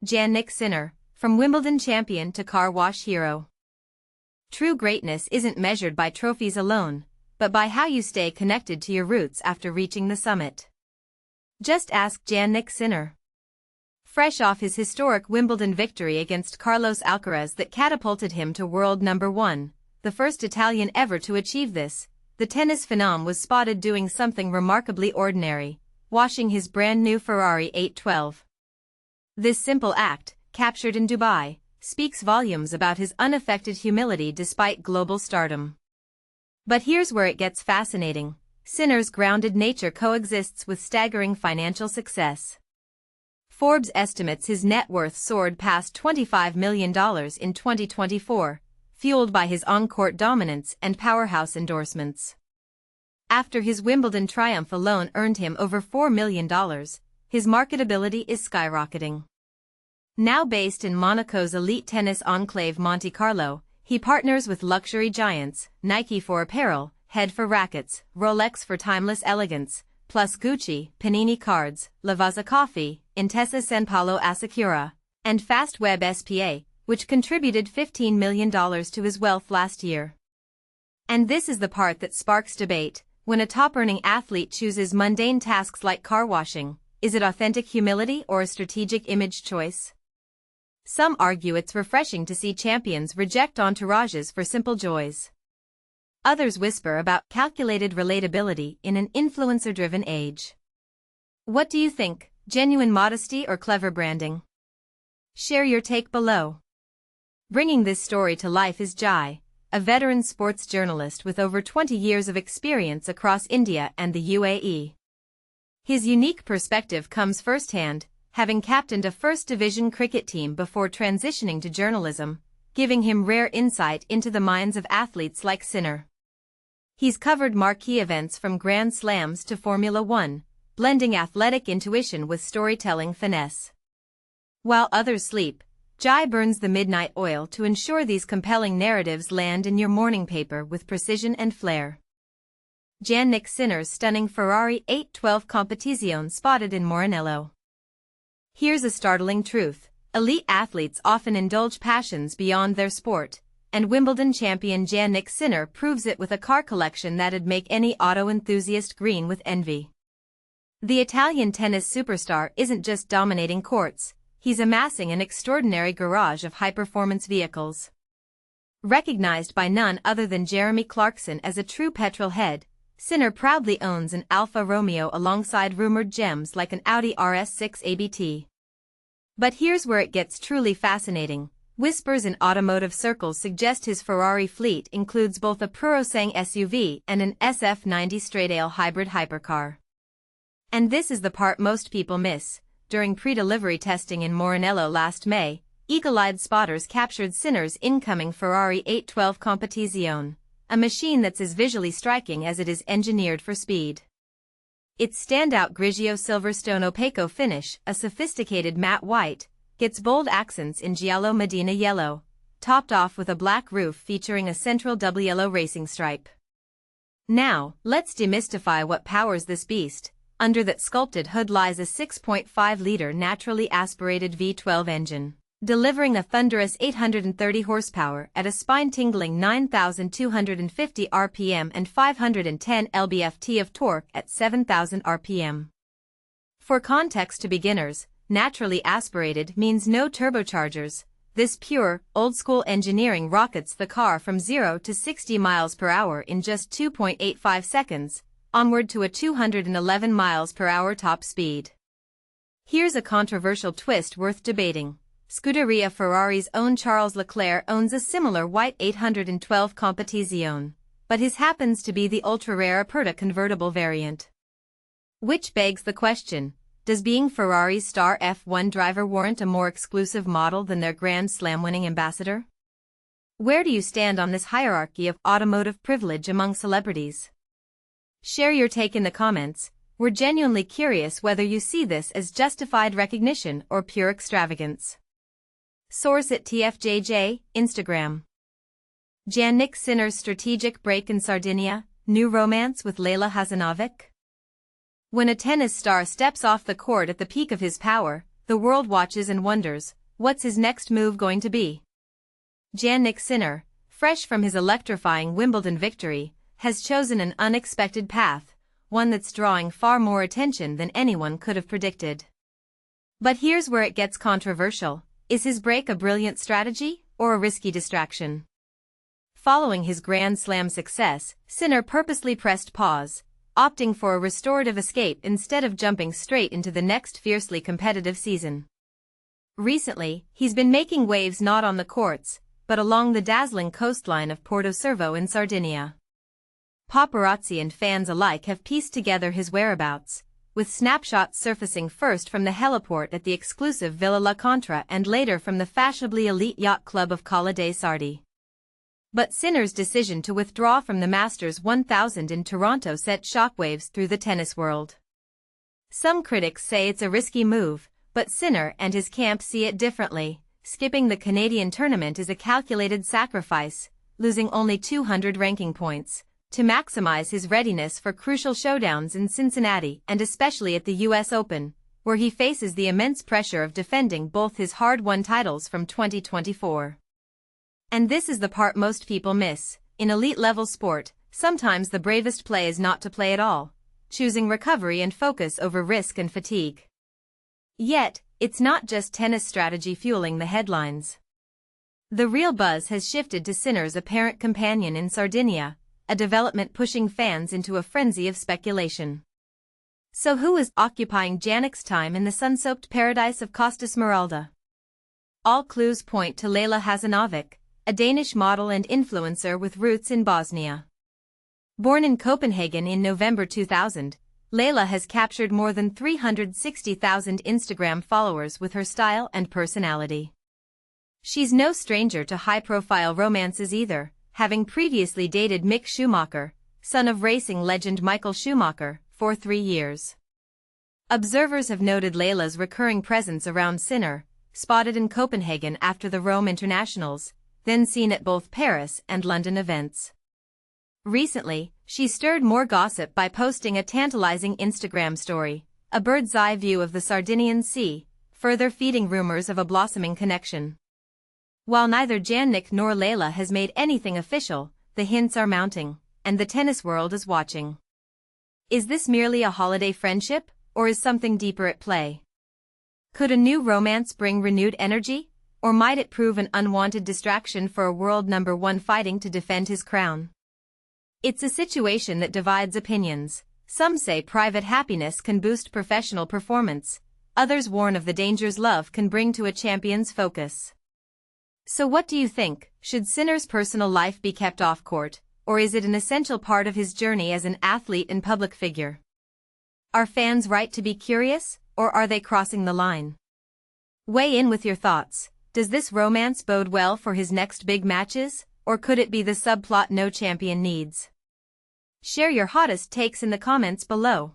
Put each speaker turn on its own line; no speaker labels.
Jannik Sinner, from Wimbledon champion to car wash hero. True greatness isn't measured by trophies alone, but by how you stay connected to your roots after reaching the summit. Just ask Jannik Sinner. Fresh off his historic Wimbledon victory against Carlos Alcaraz that catapulted him to world number 1, the first Italian ever to achieve this, the tennis phenom was spotted doing something remarkably ordinary, washing his brand new Ferrari 812. This simple act, captured in Dubai, speaks volumes about his unaffected humility despite global stardom. But here's where it gets fascinating. Sinner's grounded nature coexists with staggering financial success. Forbes estimates his net worth soared past $25 million in 2024, fueled by his on-court dominance and powerhouse endorsements. After his Wimbledon triumph alone earned him over $4 million, his marketability is skyrocketing. Now based in Monaco's elite tennis enclave Monte Carlo, he partners with luxury giants, Nike for apparel, Head for rackets, Rolex for timeless elegance, plus Gucci, Panini cards, Lavazza coffee, Intesa Sanpaolo Assicura, and Fastweb SPA, which contributed $15 million to his wealth last year. And this is the part that sparks debate. When a top-earning athlete chooses mundane tasks like car washing, is it authentic humility or a strategic image choice? Some argue it's refreshing to see champions reject entourages for simple joys. Others whisper about calculated relatability in an influencer-driven age. What do you think, genuine modesty or clever branding? Share your take below. Bringing this story to life is Jai, a veteran sports journalist with over 20 years of experience across India and the UAE. His unique perspective comes firsthand, having captained a first-division cricket team before transitioning to journalism, giving him rare insight into the minds of athletes like Sinner. He's covered marquee events from Grand Slams to Formula One, blending athletic intuition with storytelling finesse. While others sleep, Jai burns the midnight oil to ensure these compelling narratives land in your morning paper with precision and flair. Jannik Sinner's stunning Ferrari 812 Competizione spotted in Maranello. Here's a startling truth: elite athletes often indulge passions beyond their sport, and Wimbledon champion Jannik Sinner proves it with a car collection that'd make any auto enthusiast green with envy. The Italian tennis superstar isn't just dominating courts, he's amassing an extraordinary garage of high-performance vehicles. Recognized by none other than Jeremy Clarkson as a true petrol head, Sinner proudly owns an Alfa Romeo alongside rumored gems like an Audi RS6 ABT. But here's where it gets truly fascinating. Whispers in automotive circles suggest his Ferrari fleet includes both a Purosangue SUV and an SF90 straight-aisle hybrid hypercar. And this is the part most people miss. During pre-delivery testing in Maranello last May, eagle-eyed spotters captured Sinner's incoming Ferrari 812 Competizione, a machine that's as visually striking as it is engineered for speed. Its standout Grigio Silverstone opaco finish, a sophisticated matte white, gets bold accents in Giallo Medina yellow, topped off with a black roof featuring a central double yellow racing stripe. Now, let's demystify what powers this beast. Under that sculpted hood lies a 6.5-liter naturally aspirated V12 engine, delivering a thunderous 830 horsepower at a spine-tingling 9,250 RPM and 510 lb-ft of torque at 7,000 RPM. For context to beginners, naturally aspirated means no turbochargers. This pure, old-school engineering rockets the car from 0 to 60 miles per hour in just 2.85 seconds, onward to a 211 miles per hour top speed. Here's a controversial twist worth debating. Scuderia Ferrari's own Charles Leclerc owns a similar white 812 Competizione, but his happens to be the ultra-rare Aperta convertible variant. Which begs the question, does being Ferrari's star F1 driver warrant a more exclusive model than their Grand Slam-winning ambassador? Where do you stand on this hierarchy of automotive privilege among celebrities? Share your take in the comments. We're genuinely curious whether you see this as justified recognition or pure extravagance. Source at TFJJ, Instagram. Jannik Sinner's strategic break in Sardinia, new romance with Laila Hasanovic? When a tennis star steps off the court at the peak of his power, the world watches and wonders, what's his next move going to be? Jannik Sinner, fresh from his electrifying Wimbledon victory, has chosen an unexpected path, one that's drawing far more attention than anyone could have predicted. But here's where it gets controversial. Is his break a brilliant strategy, or a risky distraction? Following his Grand Slam success, Sinner purposely pressed pause, opting for a restorative escape instead of jumping straight into the next fiercely competitive season. Recently, he's been making waves not on the courts, but along the dazzling coastline of Porto Cervo in Sardinia. Paparazzi and fans alike have pieced together his whereabouts, with snapshots surfacing first from the heliport at the exclusive Villa La Contra and later from the fashionably elite yacht club of Cala dei Sardi. But Sinner's decision to withdraw from the Masters 1000 in Toronto sent shockwaves through the tennis world. Some critics say it's a risky move, but Sinner and his camp see it differently. Skipping the Canadian tournament is a calculated sacrifice, losing only 200 ranking points, to maximize his readiness for crucial showdowns in Cincinnati and especially at the US Open, where he faces the immense pressure of defending both his hard-won titles from 2024. And this is the part most people miss. In elite-level sport, sometimes the bravest play is not to play at all, choosing recovery and focus over risk and fatigue. Yet, it's not just tennis strategy fueling the headlines. The real buzz has shifted to Sinner's apparent companion in Sardinia, a development pushing fans into a frenzy of speculation. So who is occupying Jannik's time in the sun-soaked paradise of Costa Smeralda? All clues point to Laila Hasanovic, a Danish model and influencer with roots in Bosnia. Born in Copenhagen in November 2000, Laila has captured more than 360,000 Instagram followers with her style and personality. She's no stranger to high-profile romances either, having previously dated Mick Schumacher, son of racing legend Michael Schumacher, for 3 years. Observers have noted Laila's recurring presence around Sinner, spotted in Copenhagen after the Rome Internationals, then seen at both Paris and London events. Recently, she stirred more gossip by posting a tantalizing Instagram story, a bird's-eye view of the Sardinian Sea, further feeding rumors of a blossoming connection. While neither Jannik nor Laila has made anything official, the hints are mounting, and the tennis world is watching. Is this merely a holiday friendship, or is something deeper at play? Could a new romance bring renewed energy, or might it prove an unwanted distraction for a world number one fighting to defend his crown? It's a situation that divides opinions. Some say private happiness can boost professional performance, others warn of the dangers love can bring to a champion's focus. So what do you think? Should Sinner's personal life be kept off court, or is it an essential part of his journey as an athlete and public figure? Are fans right to be curious, or are they crossing the line? Weigh in with your thoughts. Does this romance bode well for his next big matches, or could it be the subplot no champion needs? Share your hottest takes in the comments below.